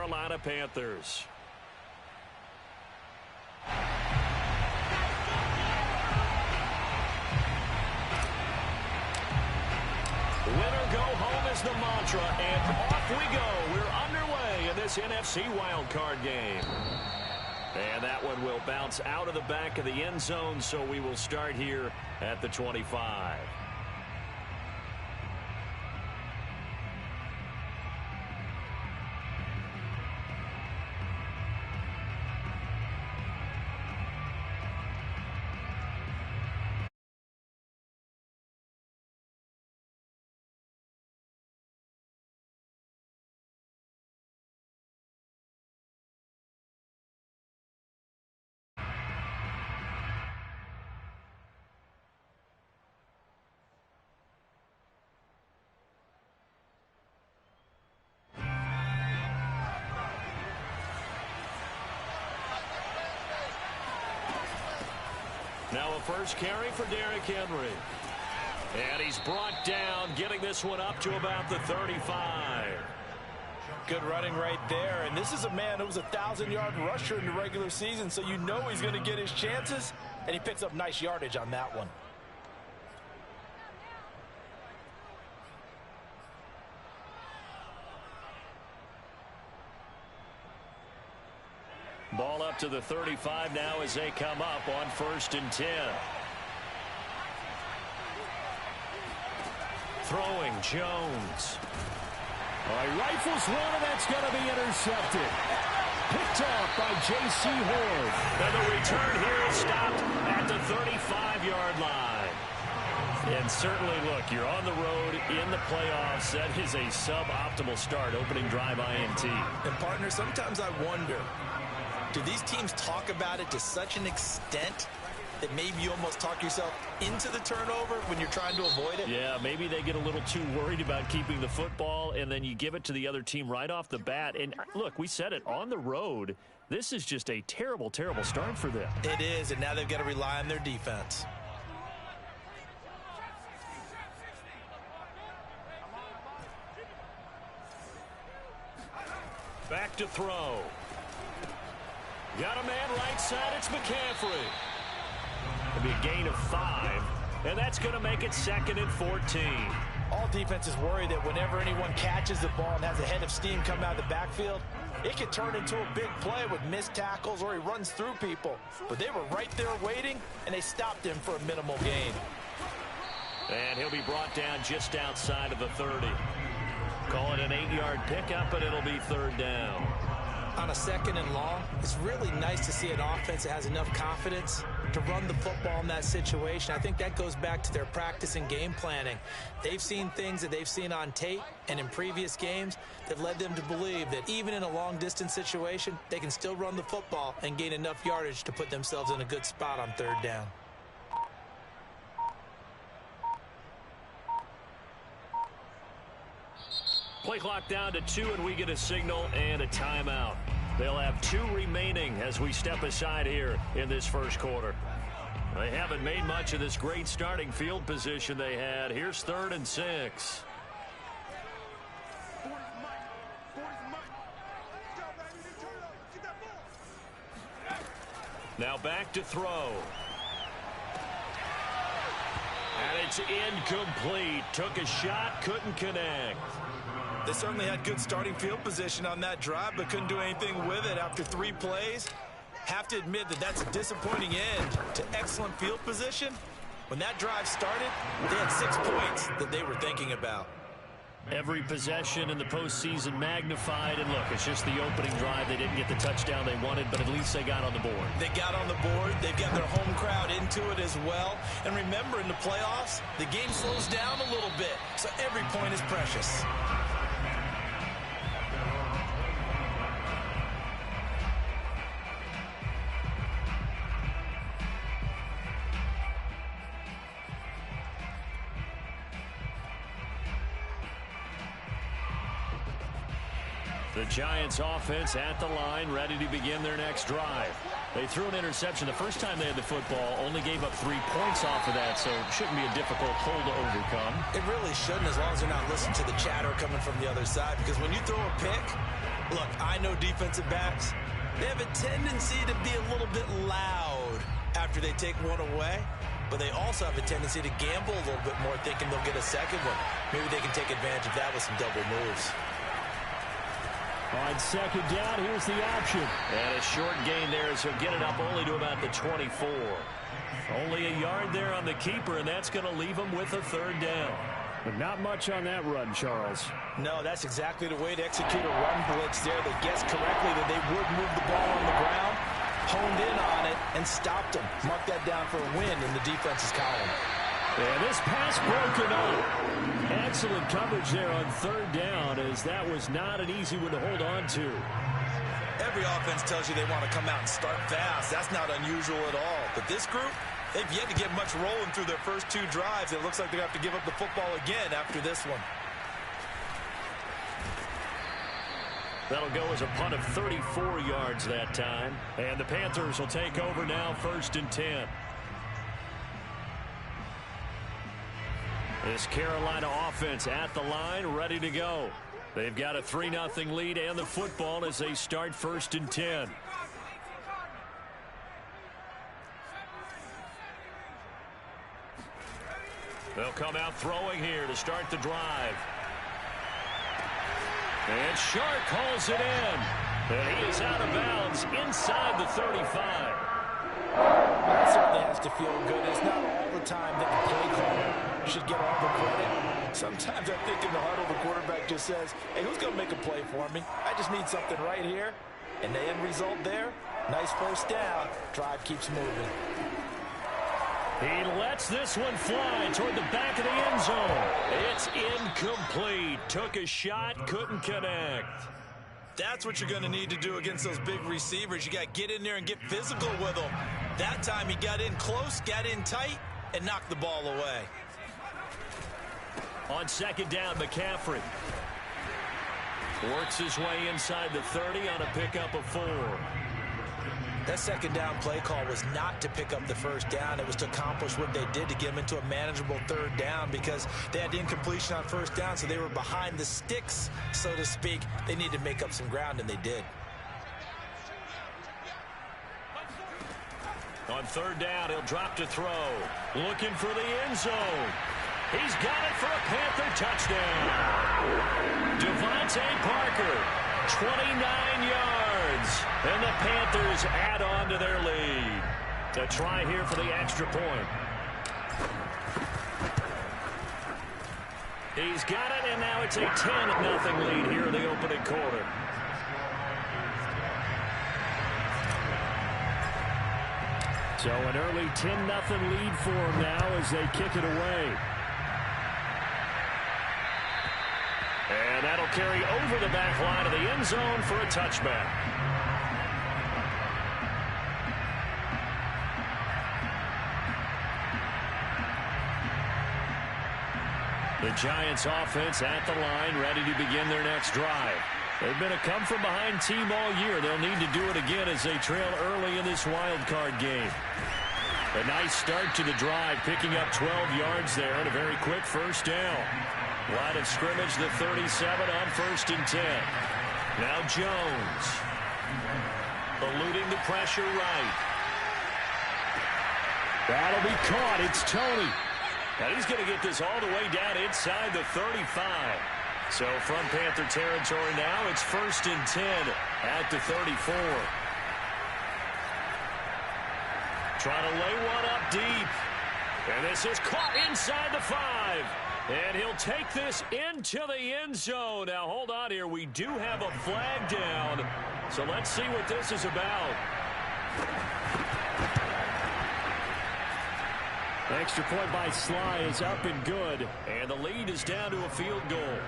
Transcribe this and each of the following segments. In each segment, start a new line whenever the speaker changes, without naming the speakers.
Carolina Panthers. Winner go home is the mantra, and off we go. We're underway in this NFC wildcard game. And that one will bounce out of the back of the end zone, so we will start here at the 25. Now a first carry for Derrick Henry. And he's brought down, getting this one up to about the 35.
Good running right there. And this is a man who was a 1,000-yard rusher in the regular season, so you know he's going to get his chances. And he picks up nice yardage on that one.
Ball up to the 35 now as they come up on 1st and 10. Throwing Jones. Rifles one, and that's going to be intercepted. Picked off by J.C. Horn. And the return here is stopped at the 35-yard line. And certainly, look, you're on the road in the playoffs. That is a suboptimal start, opening drive INT.
And, partner, sometimes I wonder, do these teams talk about it to such an extent that maybe you almost talk yourself into the turnover when you're trying to avoid it?
Yeah, maybe they get a little too worried about keeping the football, and then you give it to the other team right off the bat. And, look, we said it, on the road, this is just a terrible, terrible start for them.
It is, and now they've got to rely on their defense.
Back to throw. Got a man right side, it's McCaffrey. It'll be a gain of 5, and that's going to make it 2nd and 14.
All defenses worry that whenever anyone catches the ball and has a head of steam come out of the backfield, it could turn into a big play with missed tackles or he runs through people. But they were right there waiting, and they stopped him for a minimal gain.
And he'll be brought down just outside of the 30. Call it an 8-yard pickup, and it'll be 3rd down.
On a 2nd and long, it's really nice to see an offense that has enough confidence to run the football in that situation. I think that goes back to their practice and game planning. They've seen things that they've seen on tape and in previous games that led them to believe that even in a long-distance situation, they can still run the football and gain enough yardage to put themselves in a good spot on 3rd down.
Play clock down to 2, and we get a signal and a timeout. They'll have 2 remaining as we step aside here in this first quarter. They haven't made much of this great starting field position they had. Here's 3rd and 6. Now back to throw. And it's incomplete. Took a shot, couldn't connect.
They certainly had good starting field position on that drive, but couldn't do anything with it after 3 plays. Have to admit that that's a disappointing end to excellent field position. When that drive started, they had 6 points that they were thinking about.
Every possession in the postseason magnified, and look, it's just the opening drive. They didn't get the touchdown they wanted, but at least they got on the board.
They got on the board. They've got their home crowd into it as well. And remember, in the playoffs, the game slows down a little bit, so every point is precious.
The Giants offense at the line, ready to begin their next drive. They threw an interception the first time they had the football, only gave up 3 points off of that, so it shouldn't be a difficult hole to overcome.
It really shouldn't, as long as they're not listening to the chatter coming from the other side, because when you throw a pick, Look, I know defensive backs, they have a tendency to be a little bit loud after they take one away, but they also have a tendency to gamble a little bit more, thinking they'll get a second one. Maybe they can take advantage of that with some double moves.
On second down, here's the option.
And a short gain there, so get it up only to about the 24.
Only a yard there on the keeper, and that's going to leave him with a third down. But not much on that run, Charles.
No, that's exactly the way to execute a run blitz there. They guessed correctly that they would move the ball on the ground, honed in on it, and stopped them. Mark that down for a win in the defense's column.
And this pass broken up. Excellent coverage there on third down, as that was not an easy one to hold on to.
Every offense tells you they want to come out and start fast. That's not unusual at all. But this group, they've yet to get much rolling through their first two drives. It looks like they have to give up the football again after this one.
That'll go as a punt of 34 yards that time. And the Panthers will take over now, 1st and 10. This Carolina offense at the line, ready to go. They've got a 3-0 lead and the football as they start 1st and 10. They'll come out throwing here to start the drive. And Shark calls it in. And he is out of bounds inside the 35.
That certainly has to feel good. It's not all the time that the play caller should get all the credit. Sometimes I think in the huddle, the quarterback just says, hey, who's going to make a play for me? I just need something right here. And the end result there, nice first down. Drive keeps moving.
He lets this one fly toward the back of the end zone. It's incomplete. Took a shot, couldn't connect.
That's what you're going to need to do against those big receivers. You got to get in there and get physical with them. That time he got in close, got in tight, and knocked the ball away.
On second down, McCaffrey works his way inside the 30 on a pickup of 4.
That second down play call was not to pick up the first down. It was to accomplish what they did to get them into a manageable third down because they had incompletion on first down, so they were behind the sticks, so to speak. They needed to make up some ground, and they did.
On third down, he'll drop to throw. Looking for the end zone. He's got it for a Panther touchdown. Devontae Parker, 29 yards. And the Panthers add on to their lead. A try here for the extra point. He's got it, and now it's a 10-0 lead here in the opening quarter. So an early 10-0 lead for them now as they kick it away. And that'll carry over the back line of the end zone for a touchback. The Giants offense at the line, ready to begin their next drive. They've been a come-from-behind team all year. They'll need to do it again as they trail early in this wild card game. A nice start to the drive, picking up 12 yards there and a very quick first down. Line of scrimmage, the 37 on 1st and 10. Now Jones. Eluding the pressure right. That'll be caught. It's Toney. Now he's going to get this all the way down inside the 35. So from Panther territory now, it's 1st and 10 at the 34. Trying to lay one up deep. And this is caught inside the 5. And he'll take this into the end zone. Now, hold on here. We do have a flag down. So let's see what this is about. Extra point by Sly is up and good. And the lead is down to a field goal.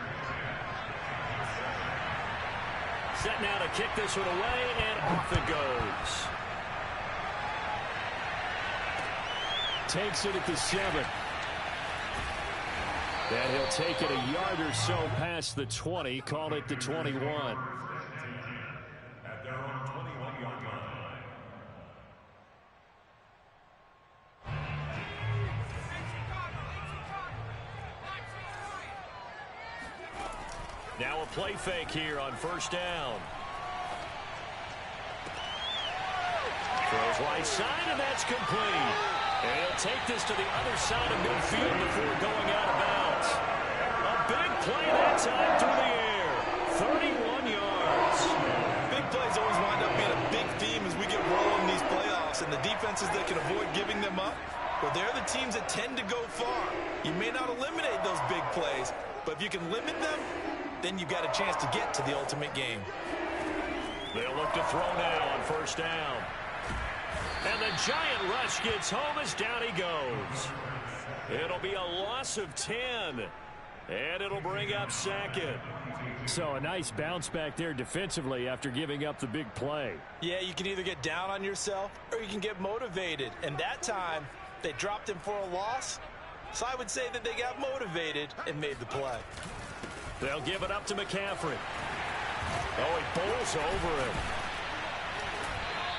Set now to kick this one away, and off it goes. Takes it at the 7. And he'll take it a yard or so past the 20, call it the 21. At their own 21-yard line. Now a play fake here on first down.
Right side, and that's complete. And he'll take this to the other side of midfield before going out of bounds. A big play that time through the air. 31 yards.
Big plays always wind up being a big theme as we get rolling in these playoffs, and the defenses that can avoid giving them up, well, they're the teams that tend to go far. You may not eliminate those big plays, but if you can limit them, then you've got a chance to get to the ultimate game.
They'll look to throw now on first down. And the giant rush gets home as down he goes. It'll be a loss of 10. And it'll bring up second.
So a nice bounce back there defensively after giving up the big play.
Yeah, you can either get down on yourself or you can get motivated. And that time, they dropped him for a loss. So I would say that they got motivated and made the play.
They'll give it up to McCaffrey. Oh, he bowls over him.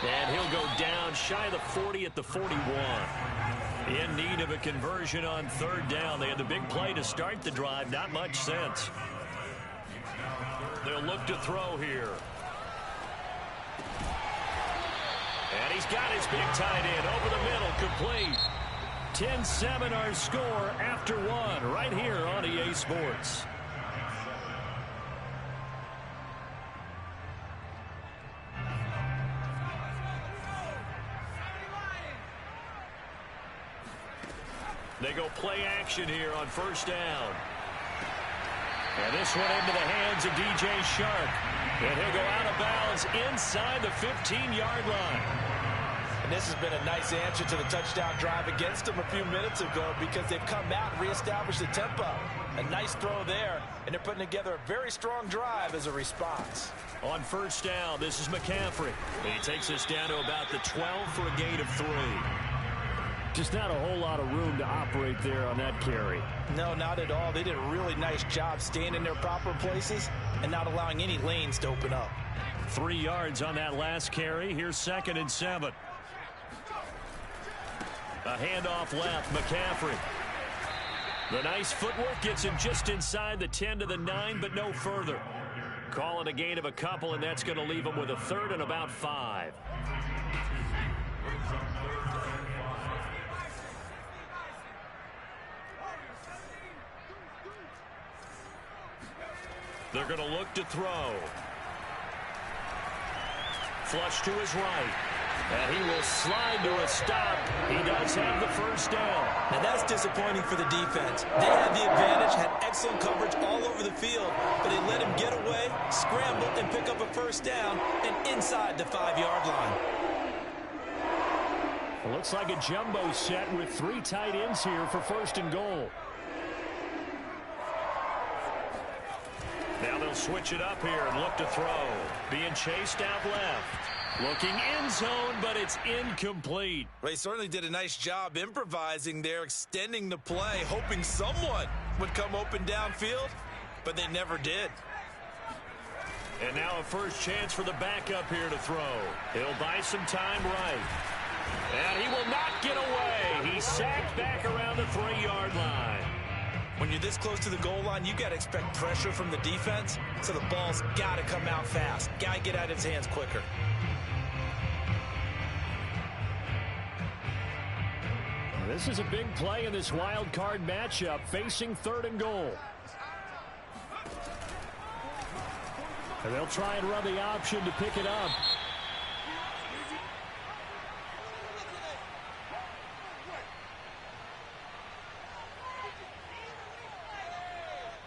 And he'll go down shy of the 40 at the 41. In need of a conversion on third down. They had the big play to start the drive. Not much sense. They'll look to throw here. And he's got his big tight end over the middle, complete. 10-7 our score after one right here on EA Sports. They go play action here on first down. And this one into the hands of DJ Shark. And he'll go out of bounds inside the 15-yard line.
And this has been a nice answer to the touchdown drive against them a few minutes ago because they've come out and reestablished the tempo. A nice throw there, and they're putting together a very strong drive as a response.
On first down, this is McCaffrey. He takes us down to about the 12 for a gain of 3.
Just not a whole lot of room to operate there on that carry.
No, not at all. They did a really nice job staying in their proper places and not allowing any lanes to open up.
3 yards on that last carry. Here's 2nd and 7. A handoff left, McCaffrey. The nice footwork gets him just inside the 10 to the 9, but no further. Call it a gain of a couple, and that's going to leave him with a 3rd and about 5. They're going to look to throw. Flush to his right. And he will slide to a stop. He does have the first down.
Now that's disappointing for the defense. They had the advantage, had excellent coverage all over the field, but they let him get away, scramble, and pick up a first down and inside the 5-yard line.
It looks like a jumbo set with 3 tight ends here for 1st and goal.
Now they'll switch it up here and look to throw. Being chased out left. Looking end zone, but it's incomplete.
They certainly did a nice job improvising there, extending the play, hoping someone would come open downfield, but they never did.
And now a first chance for the backup here to throw. He'll buy some time right. And he will not get away. He's sacked back around the 3-yard line.
When you're this close to the goal line, you got to expect pressure from the defense, so the ball's got to come out fast. Got to get out of his hands quicker.
This is a big play in this wild card matchup, facing 3rd and goal. And they'll try and run the option to pick it up.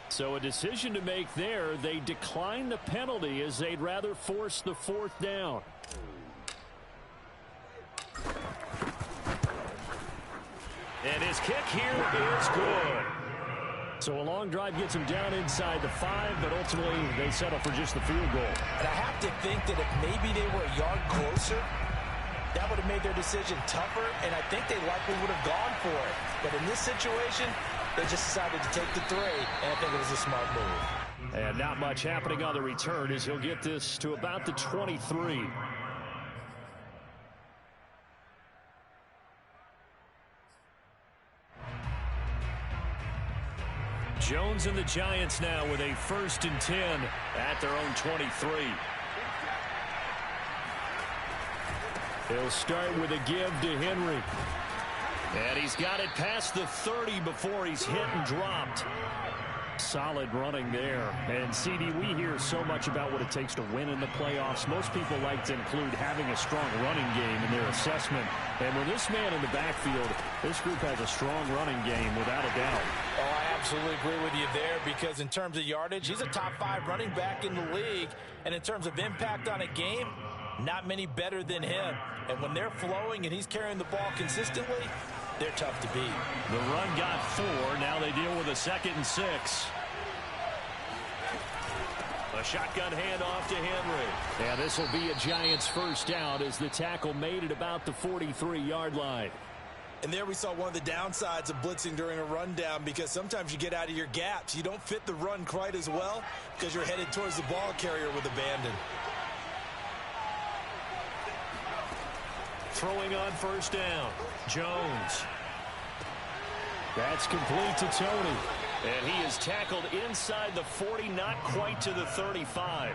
So a decision to make there. They decline the penalty as they'd rather force the 4th down.
And his kick here is good.
So a long drive gets him down inside the 5, but ultimately they settle for just the field goal.
And I have to think that if maybe they were a yard closer, that would have made their decision tougher, and I think they likely would have gone for it. But in this situation, they just decided to take the 3, and I think it was a smart move.
And not much happening on the return as he'll get this to about the 23.
Jones and the Giants now with a 1st and 10 at their own 23.
He'll start with a give to Henry. And he's got it past the 30 before he's hit and dropped. Solid running there. And, CD, we hear so much about what it takes to win in the playoffs. Most people like to include having a strong running game in their assessment. And with this man in the backfield, this group has a strong running game without a doubt.
Oh, I absolutely agree with you there, because in terms of yardage, he's a top 5 running back in the league. And in terms of impact on a game, not many better than him. And when they're flowing and he's carrying the ball consistently, they're tough to beat.
The run got 4. Now they deal with a 2nd and 6. A shotgun handoff to Henry. Yeah, this will be a Giants first down as the tackle made it about the 43-yard line.
And there we saw one of the downsides of blitzing during a rundown, because sometimes you get out of your gaps. You don't fit the run quite as well because you're headed towards the ball carrier with abandon.
Throwing on first down, Jones. That's complete to Tony. And he is tackled inside the 40, not quite to the 35.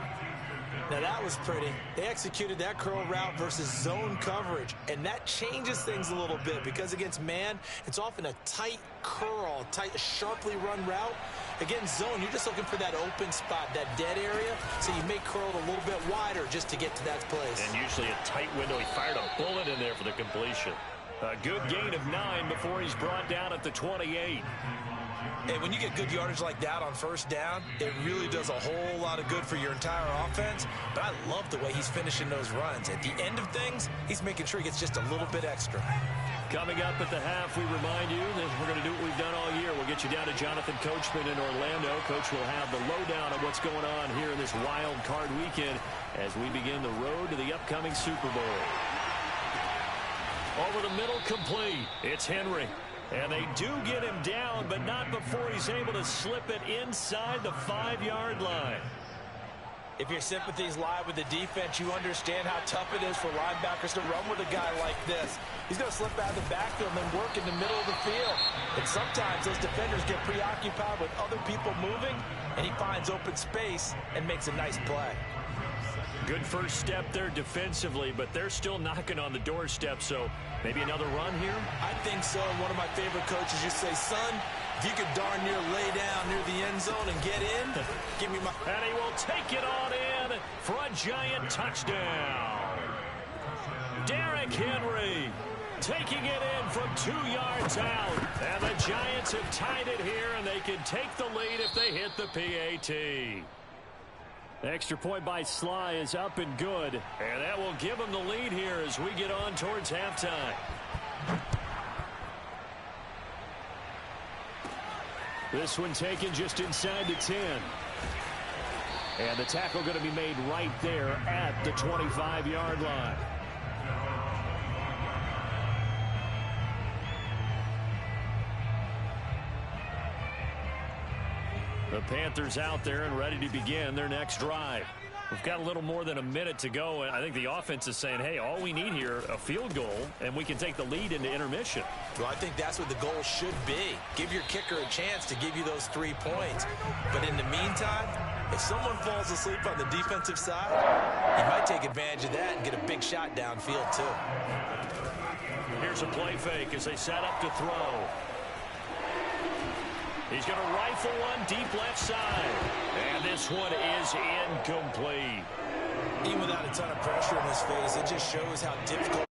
Now that was pretty. They executed that curl route versus zone coverage, and that changes things a little bit, because against man, it's often a tight curl, sharply run route. Against zone, you're just looking for that open spot, that dead area, so you may curl it a little bit wider just to get to that place.
And usually a tight window. He fired a bullet in there for the completion.
A good gain of 9 before he's brought down at the 28.
Hey, when you get good yardage like that on first down, it really does a whole lot of good for your entire offense. But I love the way he's finishing those runs. At the end of things, he's making sure he gets just a little bit extra.
Coming up at the half, we remind you that we're going to do what we've done all year. We'll get you down to Jonathan Coachman in Orlando. Coach will have the lowdown on what's going on here in this wild card weekend as we begin the road to the upcoming Super Bowl. Over the middle, complete. It's Henry. And they do get him down, but not before he's able to slip it inside the 5-yard line.
If your sympathies lie with the defense, you understand how tough it is for linebackers to run with a guy like this. He's going to slip out of the backfield and then work in the middle of the field. And sometimes those defenders get preoccupied with other people moving, and he finds open space and makes a nice play.
Good first step there defensively, but they're still knocking on the doorstep, so maybe another run here?
I think so. One of my favorite coaches used to say, son, if you could darn near lay down near the end zone and get in, give me my...
And he will take it on in for a Giant touchdown. Derrick Henry taking it in from 2 yards out. And the Giants have tied it here, and they can take the lead if they hit the PAT. The extra point by Sly is up and good. And that will give them the lead here as we get on towards halftime. This one taken just inside the 10. And the tackle going to be made right there at the 25-yard line. The Panthers out there and ready to begin their next drive. We've got a little more than a minute to go, and I think the offense is saying, hey, all we need here, a field goal, and we can take the lead into intermission.
Well, I think that's what the goal should be. Give your kicker a chance to give you those 3 points. But in the meantime, if someone falls asleep on the defensive side, you might take advantage of that and get a big shot downfield, too.
Here's a play fake as they set up to throw. He's going to rifle one deep left side. And this one is incomplete.
Even without a ton of pressure in his face, it just shows how difficult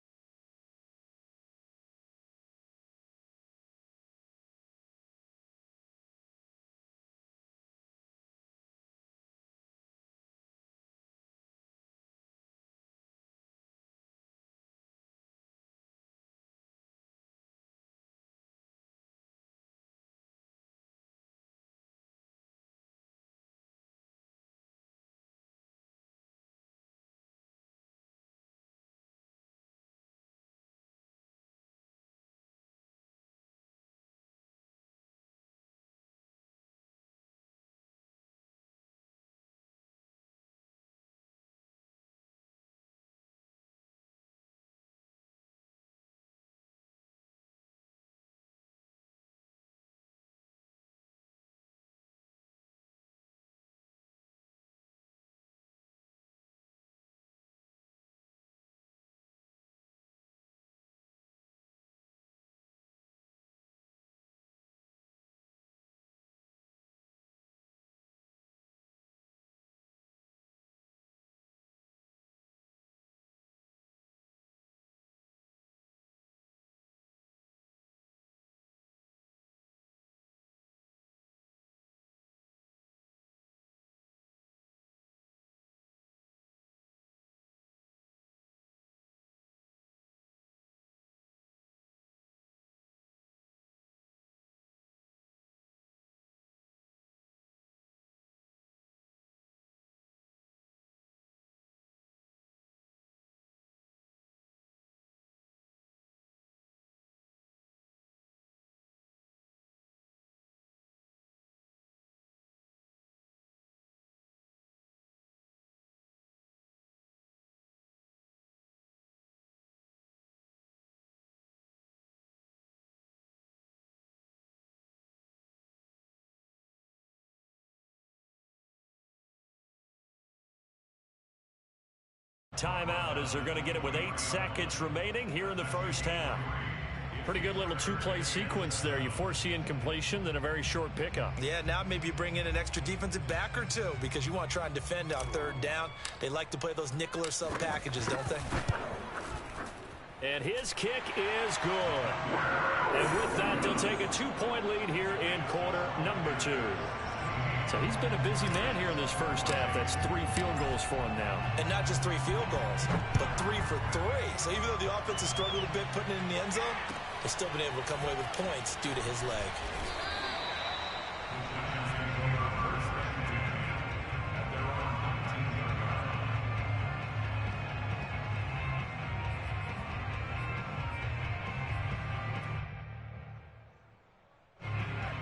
Timeout as they're going to get it with 8 seconds remaining here in the first half.
Pretty good little two-play sequence there. You force the incompletion, then a very short pickup.
Yeah, now maybe you bring in an extra defensive back or two because you want to try and defend on third down. They like to play those nickel or sub packages, don't they?
And his kick is good. And with that, they'll take a 2-point lead here in quarter number 2.
So he's been a busy man here in this first half. That's 3 field goals for him now.
And not just 3 field goals, but 3 for 3. So even though the offense has struggled a bit putting it in the end zone, they've still been able to come away with points due to his leg.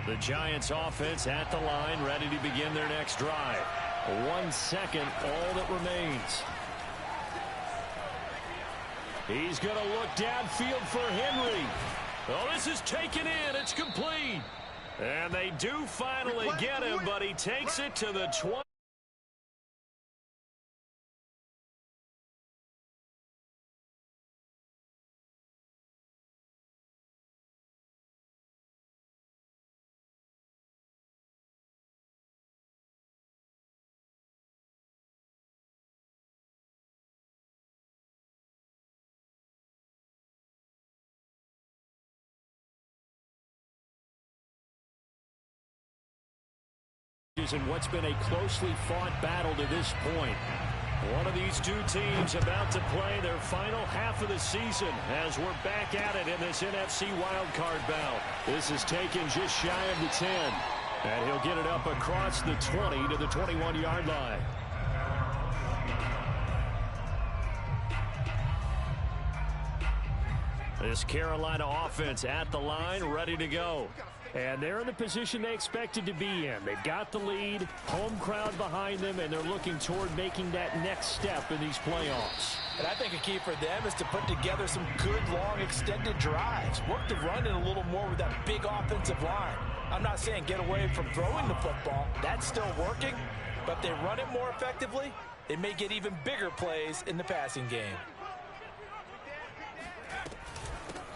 The Giants offense at the line, ready to begin their next drive. 1 second, all that remains. He's going to look downfield for Henry. Oh, this is taken in. It's complete. And they do finally get him, but he takes it to the 20. In what's been a closely fought battle to this point. One of these two teams about to play their final half of the season as we're back at it in this NFC wildcard bout. This is taken just shy of the 10. And he'll get it up across the 20 to the 21-yard line. This Carolina offense at the line, ready to go. And they're in the position they expected to be in. They've got the lead, home crowd behind them, and they're looking toward making that next step in these playoffs.
And I think a key for them is to put together some good, long, extended drives. Work the run in a little more with that big offensive line. I'm not saying get away from throwing the football. That's still working. But if they run it more effectively, they may get even bigger plays in the passing game.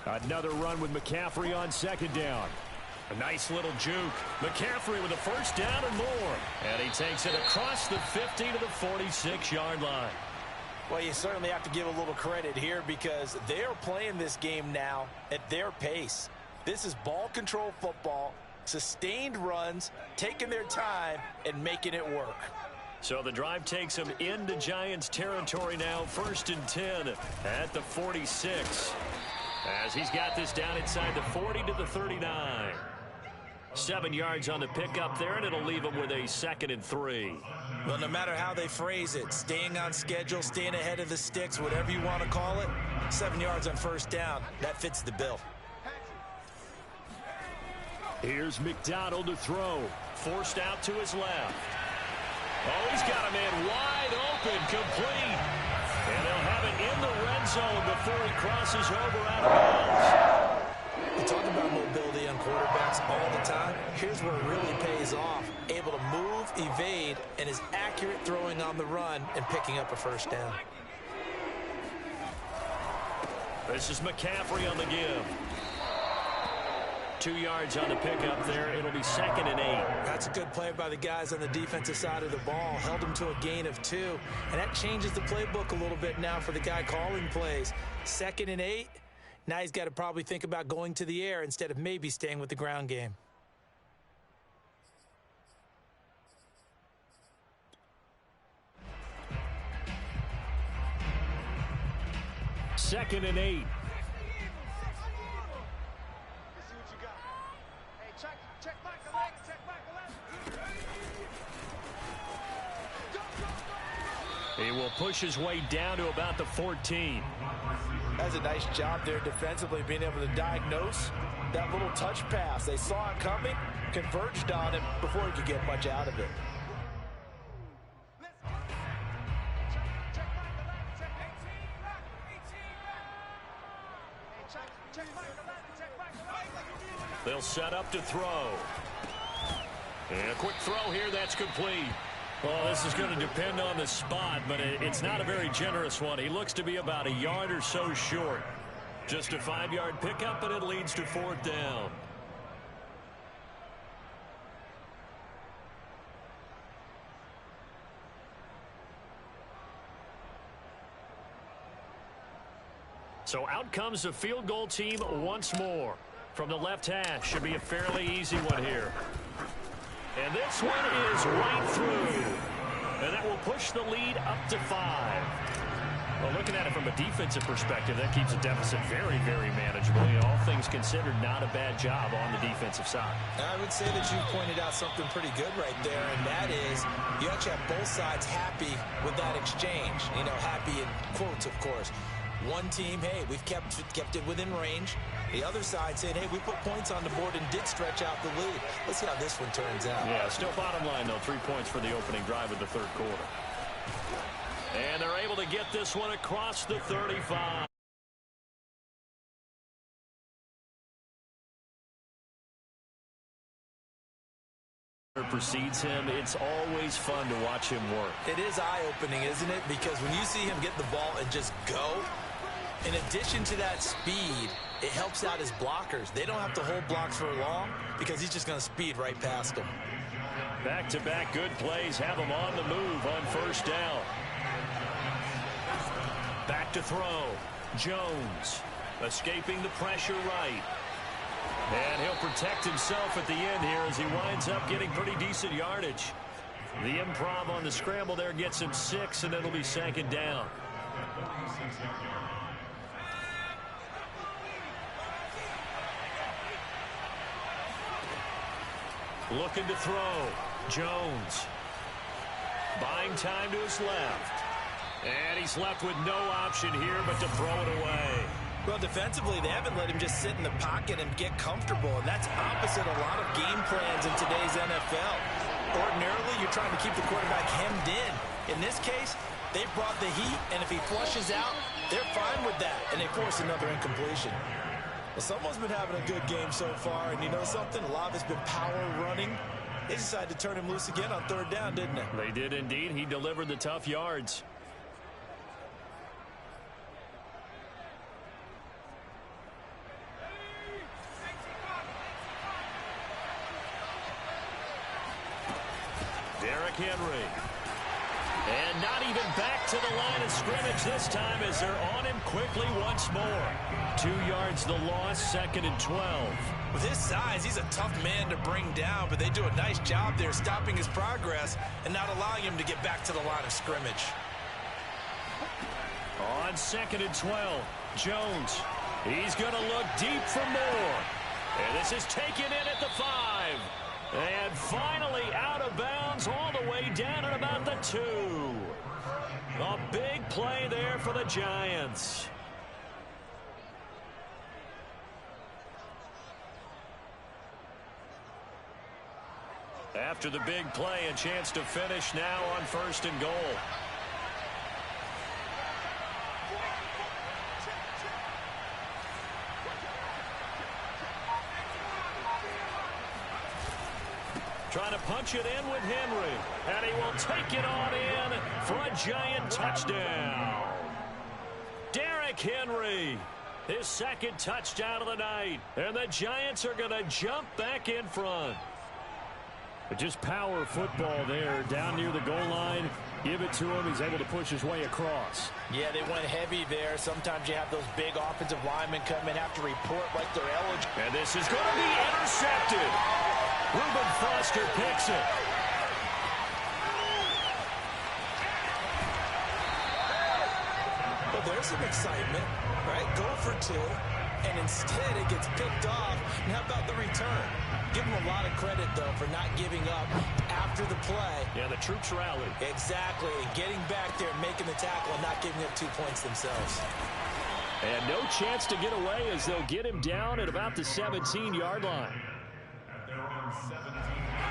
Another run with McCaffrey on second down. A nice little juke. McCaffrey with a first down and more. And he takes it across the 50 to the 46-yard line.
Well, you certainly have to give a little credit here because they are playing this game now at their pace. This is ball control football, sustained runs, taking their time, and making it work.
So the drive takes them into Giants territory now, 1st and 10 at the 46. As he's got this down inside the 40 to the 39. 7 yards on the pickup there, and it'll leave them with a 2nd and 3.
Well, no matter how they phrase it, staying on schedule, staying ahead of the sticks, whatever you want to call it, 7 yards on first down, that fits the bill.
Here's McDonald to throw. Forced out to his left. Oh, he's got a man wide open, complete. And they'll have it in the red zone before he crosses over out of bounds.
We talk about mobility on quarterbacks all the time. Here's where it really pays off. Able to move, evade, and is accurate throwing on the run and picking up a first down.
This is McCaffrey on the give. 2 yards on the pickup there. It'll be 2nd and 8.
That's a good play by the guys on the defensive side of the ball. Held him to a gain of 2. And that changes the playbook a little bit now for the guy calling plays. 2nd and 8. Now he's got to probably think about going to the air instead of maybe staying with the ground game.
Second and 8. He will push his way down to about the 14.
That's a nice job there defensively, being able to diagnose that little touch pass. They saw it coming, converged on it before he could get much out of it.
They'll set up to throw. And a quick throw here, that's complete. Well, this is going to depend on the spot, but it's not a very generous one. He looks to be about a yard or so short. Just a 5-yard pickup, and it leads to 4th down. So out comes the field goal team once more. From the left hash, should be a fairly easy one here. And this one is right through. And that will push the lead up to 5. Well, looking at it from a defensive perspective, that keeps the deficit very, very manageable. You know, all things considered, not a bad job on the defensive side.
I would say that you pointed out something pretty good right there, and that is you actually have both sides happy with that exchange. You know, happy in quotes, of course. One team, hey, we've kept it within range. The other side saying, hey, we put points on the board and did stretch out the lead. Let's see how this one turns out.
Yeah, still bottom line, though. 3 points for the opening drive of the third quarter. And they're able to get this one across the 35. Precedes him. It's always fun to watch him work.
It is eye-opening, isn't it? Because when you see him get the ball and just go, in addition to that speed, it helps out his blockers. They don't have to hold blocks for long because he's just going to speed right past them.
Back-to-back good plays have him on the move on 1st down. Back to throw. Jones escaping the pressure right. And he'll protect himself at the end here as he winds up getting pretty decent yardage. The improv on the scramble there gets him 6, and it'll be 2nd down. Looking to throw. Jones. Buying time to his left. And he's left with no option here but to throw it away.
Well, defensively, they haven't let him just sit in the pocket and get comfortable, and that's opposite a lot of game plans in today's NFL. Ordinarily, you're trying to keep the quarterback hemmed in. In this case, they brought the heat, and if he flushes out, they're fine with that, and they force another incompletion. Well, someone's been having a good game so far, and you know something? A lot of it's been power running. They decided to turn him loose again on 3rd down, didn't they?
They did indeed. He delivered the tough yards. Derrick Henry. And not even back to the line of scrimmage this time as they're on him quickly once more. 2 yards the loss, 2nd and 12.
With his size, he's a tough man to bring down, but they do a nice job there stopping his progress and not allowing him to get back to the line of scrimmage.
On 2nd and 12, Jones. He's going to look deep for more. And this is taken in at the 5. And finally out of bounds all the way down at about the 2. A big play there for the Giants. After the big play, a chance to finish now on 1st and goal. Trying to punch it in with Henry. And he will take it on in for a Giant touchdown. Derrick Henry, his 2nd touchdown of the night. And the Giants are going to jump back in front. But just power football there down near the goal line. Give it to him. He's able to push his way across.
Yeah, they went heavy there. Sometimes you have those big offensive linemen come in, have to report like they're eligible.
And this is going to be intercepted. Reuben Foster picks it.
Well, there's some excitement, right? Go for 2, and instead it gets picked off. And how about the return? Give them a lot of credit, though, for not giving up after the play.
Yeah, the troops rallied.
Exactly. Getting back there, making the tackle, and not giving up 2 points themselves.
And no chance to get away as they'll get him down at about the 17-yard line.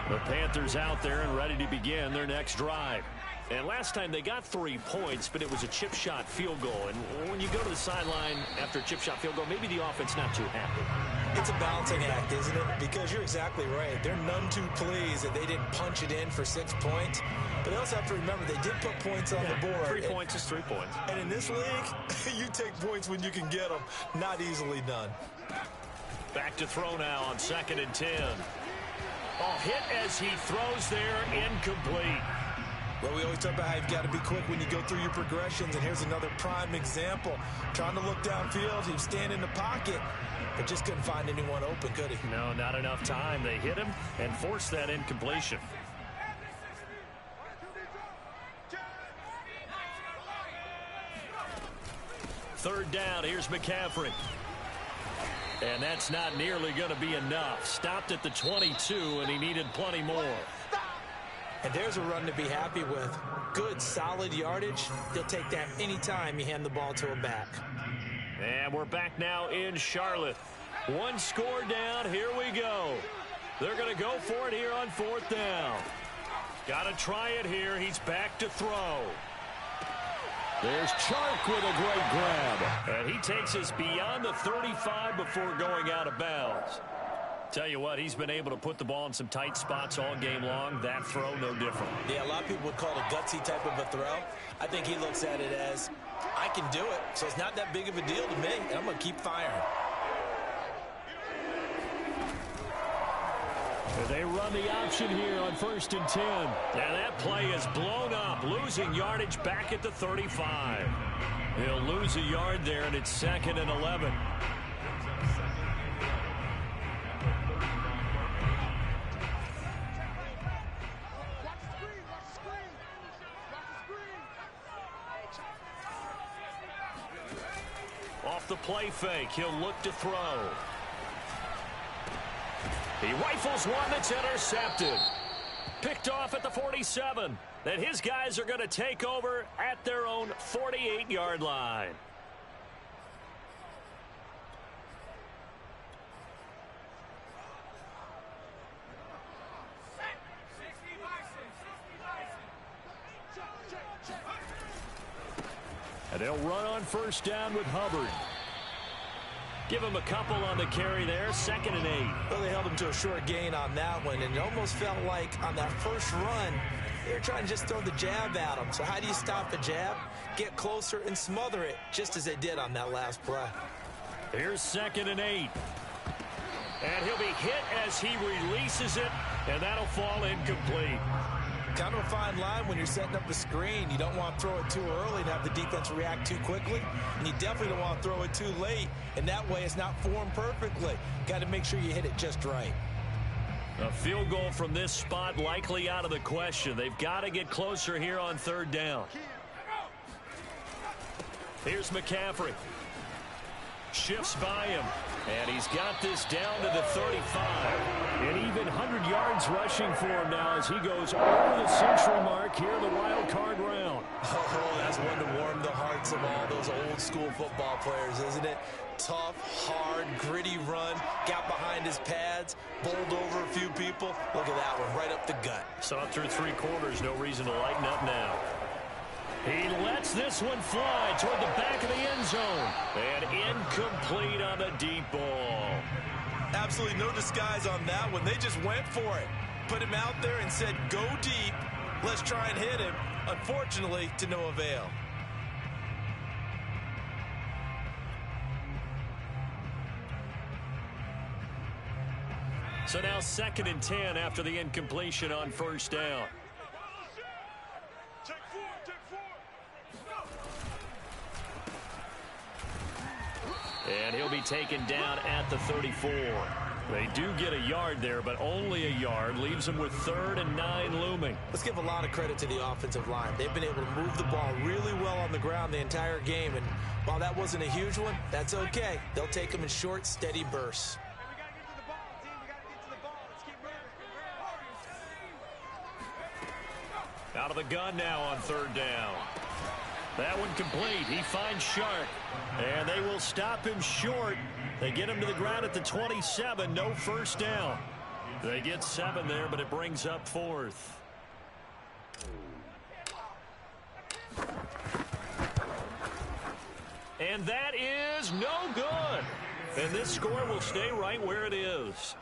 The Panthers out there and ready to begin their next drive. And last time they got 3 points, but it was a chip shot field goal. And when you go to the sideline after a chip shot field goal, maybe the offense not too happy.
It's a balancing act, isn't it? Because you're exactly right. They're none too pleased that they didn't punch it in for 6 points. But they also have to remember they did put points on the board.
3 points is 3 points.
And in this league, you take points when you can get them. Not easily done.
Back to throw now on 2nd and 10. Oh, hit as he throws there, incomplete.
Well, we always talk about how you've got to be quick when you go through your progressions, and here's another prime example. Trying to look downfield, he was standing in the pocket, but just couldn't find anyone open, could he?
No, not enough time. They hit him and forced that incompletion. Third down, here's McCaffrey. And that's not nearly going to be enough. Stopped at the 22, and he needed plenty more.
And there's a run to be happy with. Good, solid yardage. He'll take that anytime you hand the ball to a back.
And we're back now in Charlotte. 1 score down. Here we go. They're going to go for it here on 4th down. Got to try it here. He's back to throw.
There's Chark with a great grab.
And he takes us beyond the 35 before going out of bounds. Tell you what, he's been able to put the ball in some tight spots all game long. That throw, no different.
Yeah, a lot of people would call it a gutsy type of a throw. I think he looks at it as, I can do it, so it's not that big of a deal to me, and I'm going to keep firing.
They run the option here on 1st and 10.
Now that play is blown up, losing yardage back at the 35. He'll lose a yard there, and it's 2nd and 11. Off the play fake, he'll look to throw. He rifles one that's intercepted. Picked off at the 47. Then his guys are going to take over at their own 48-yard line. And they'll run on 1st down with Hubbard. Give him a couple on the carry there, 2nd and 8.
Well, they held him to a short gain on that one, and it almost felt like on that first run, they were trying to just throw the jab at him. So how do you stop a jab? Get closer and smother it, just as they did on that last play.
Here's 2nd and 8. And he'll be hit as he releases it, and that'll fall incomplete.
Kind of a fine line when you're setting up a screen. You don't want to throw it too early and have the defense react too quickly. And you definitely don't want to throw it too late. And that way it's not formed perfectly. Got to make sure you hit it just right.
A field goal from this spot likely out of the question. They've got to get closer here on 3rd down. Here's McCaffrey. Shifts by him. And he's got this down to the 35.
And even 100 yards rushing for him now as he goes over the century mark here in the wild card round.
Oh, that's one to warm the hearts of all those old school football players, isn't it? Tough, hard, gritty run. Got behind his pads. Bowled over a few people. Look at that one, right up the gut.
Saw it through 3 quarters. No reason to lighten up now. He lets this one fly toward the back of the end zone. And incomplete on the deep ball.
Absolutely no disguise on that one. They just went for it. Put him out there and said, go deep. Let's try and hit him. Unfortunately, to no avail.
So now 2nd and 10 after the incompletion on 1st down. And he'll be taken down at the 34. They do get a yard there, but only a yard. Leaves them with 3rd and 9 looming.
Let's give a lot of credit to the offensive line. They've been able to move the ball really well on the ground the entire game. And while that wasn't a huge one, that's okay. They'll take them in short, steady bursts.
Out of the gun now on 3rd down. That one complete. He finds Shark. And they will stop him short. They get him to the ground at the 27. No 1st down. They get 7 there, but it brings up 4th. And that is no good. And this score will stay right where it is.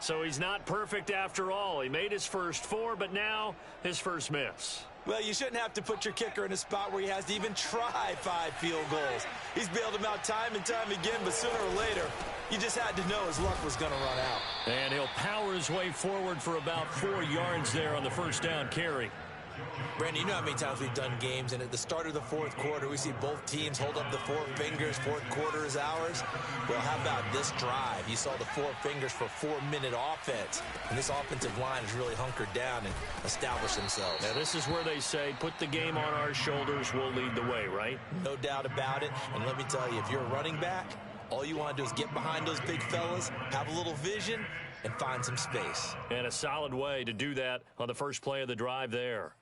So he's not perfect after all. He made his first 4, but now his first miss.
Well, you shouldn't have to put your kicker in a spot where he has to even try 5 field goals. He's bailed him out time and time again, but sooner or later, you just had to know his luck was going to run out.
And he'll power his way forward for about 4 yards there on the first down carry.
Brandon, you know how many times we've done games, and at the start of the fourth quarter, we see both teams hold up the 4 fingers, fourth quarter is ours. Well, how about this drive? You saw the 4 fingers for 4-minute offense, and this offensive line has really hunkered down and established themselves.
Now, this is where they say, put the game on our shoulders, we'll lead the way, right?
No doubt about it, and let me tell you, if you're a running back, all you want to do is get behind those big fellas, have a little vision, and find some space.
And a solid way to do that on the first play of the drive there.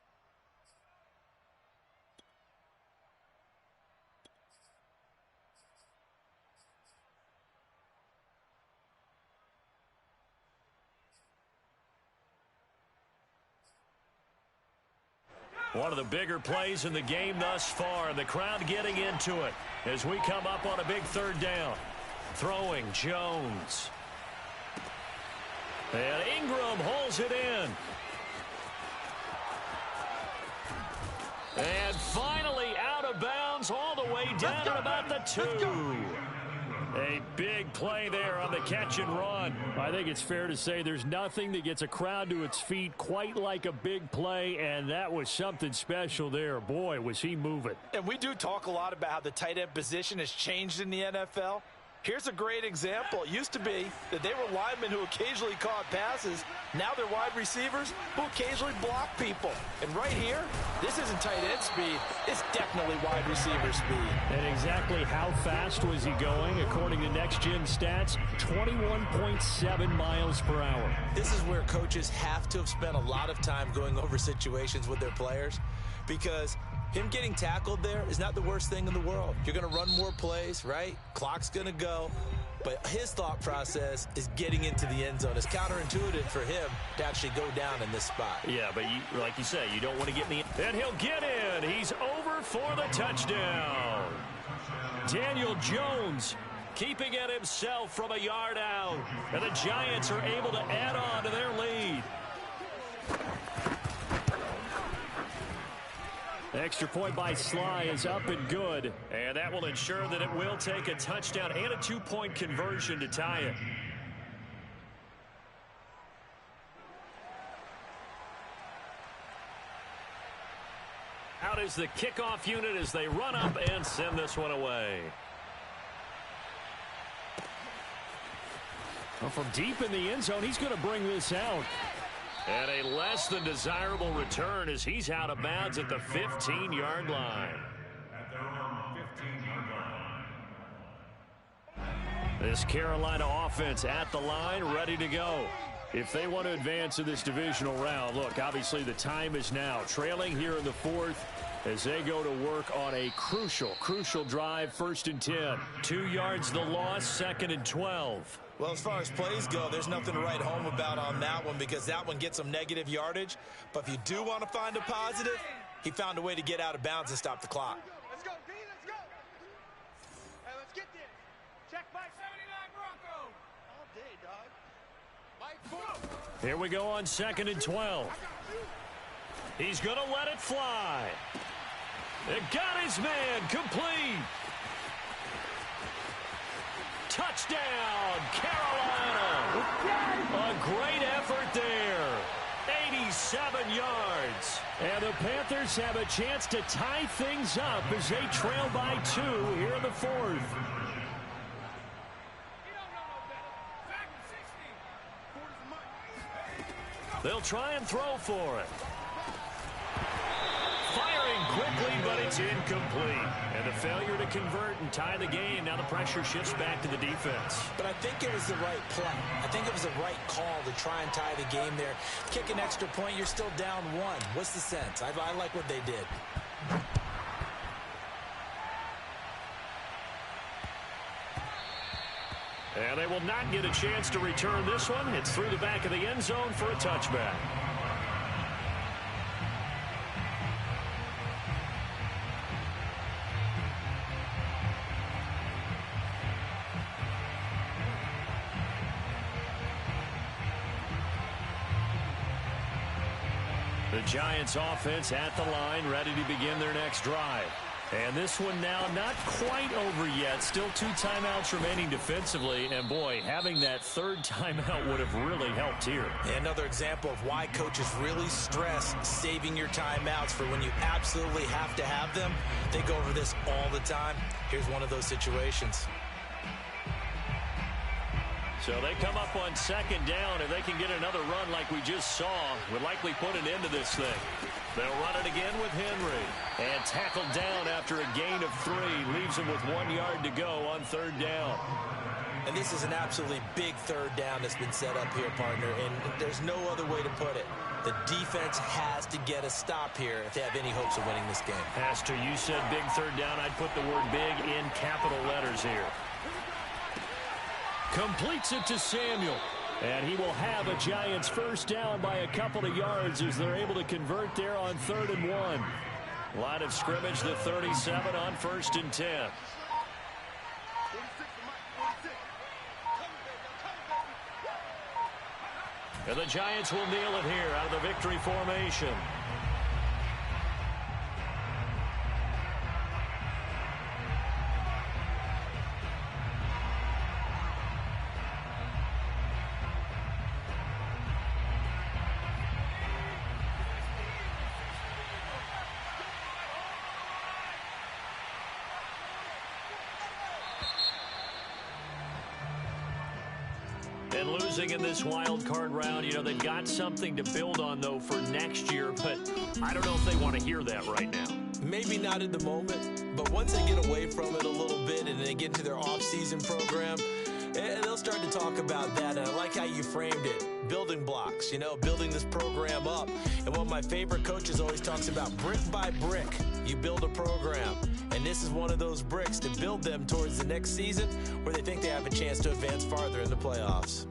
One of the bigger plays in the game thus far, and the crowd getting into it as we come up on a big third down. Throwing, Jones. And Ingram holds it in. And finally out of bounds all the way down at about the 2. A big play there on the catch and run. I think it's fair to say there's nothing that gets a crowd to its feet quite like a big play, and that was something special there. Boy, was he moving.
And we do talk a lot about how the tight end position has changed in the NFL. Here's a great example. It used to be that they were linemen who occasionally caught passes. Now they're wide receivers who occasionally block people. And right here, this isn't tight end speed. It's definitely wide receiver speed.
And exactly how fast was he going? According to Next Gen Stats, 21.7 miles per hour.
This is where coaches have to have spent a lot of time going over situations with their players, because him getting tackled there is not the worst thing in the world. You're going to run more plays, right? Clock's going to go. But his thought process is getting into the end zone. It's counterintuitive for him to actually go down in this spot.
Yeah, but like you say, you don't want to get me. And he'll get in. He's over for the touchdown. Daniel Jones keeping it himself from a yard out. And the Giants are able to add on to their lead. Extra point by Sly is up and good. And that will ensure that it will take a touchdown and a 2-point conversion to tie it. Out is the kickoff unit as they run up and send this one away. Well, from deep in the end zone, he's going to bring this out. And a less than desirable return as he's out of bounds at the 15-yard line. This Carolina offense at the line, ready to go. If they want to advance in this divisional round, look, obviously the time is now. Trailing here in the 4th as they go to work on a crucial drive, 1st and 10. 2 yards the loss, 2nd and 12.
Well, as far as plays go, there's nothing to write home about on that one, because that one gets some negative yardage. But if you do want to find a positive, he found a way to get out of bounds and stop the clock.
Let's go, D, let's go. Hey, let's get this. Check Mike 79 Bronco. All day, dog. Mike,
Here we go on 2nd and 12. He's going to let it fly. It got his man complete. Touchdown, Carolina. A great effort there. 87 yards. And the Panthers have a chance to tie things up as they trail by 2 here in the 4th. They'll try and throw for it. Firing quickly, but it's incomplete. And the failure to convert and tie the game. Now the pressure shifts back to the defense.
But I think it was the right play. I think it was the right call to try and tie the game there. Kick an extra point, you're still down 1. What's the sense? I like what they did.
And they will not get a chance to return this one. It's through the back of the end zone for a touchback. The Giants offense at the line, ready to begin their next drive. And this one now not quite over yet. Still 2 timeouts remaining defensively. And, boy, having that third timeout would have really helped here.
Another example of why coaches really stress saving your timeouts for when you absolutely have to have them. They go over this all the time. Here's one of those situations.
So they come up on second down. If they can get another run like we just saw, would likely put an end to this thing. They'll run it again with Henry. And tackled down after a gain of 3. Leaves him with 1 yard to go on third down.
And this is an absolutely big third down that's been set up here, partner. And there's no other way to put it. The defense has to get a stop here if they have any hopes of winning this game.
Pastor, you said big third down. I'd put the word big in capital letters here. Completes it to Samuel. And he will have a Giants first down by a couple of yards as they're able to convert there on 3rd and 1. Line of scrimmage, the 37 on 1st and 10. And the Giants will kneel it here out of the victory formation. And losing in this wild card round, you know, they've got something to build on, though, for next year. But I don't know if they want to hear that right now.
Maybe not in the moment, but once they get away from it a little bit and they get into their off-season program, they'll start to talk about that. And I like how you framed it. Building blocks, you know, building this program up. And one of my favorite coaches always talks about brick by brick, you build a program. And this is one of those bricks to build them towards the next season where they think they have a chance to advance farther in the playoffs.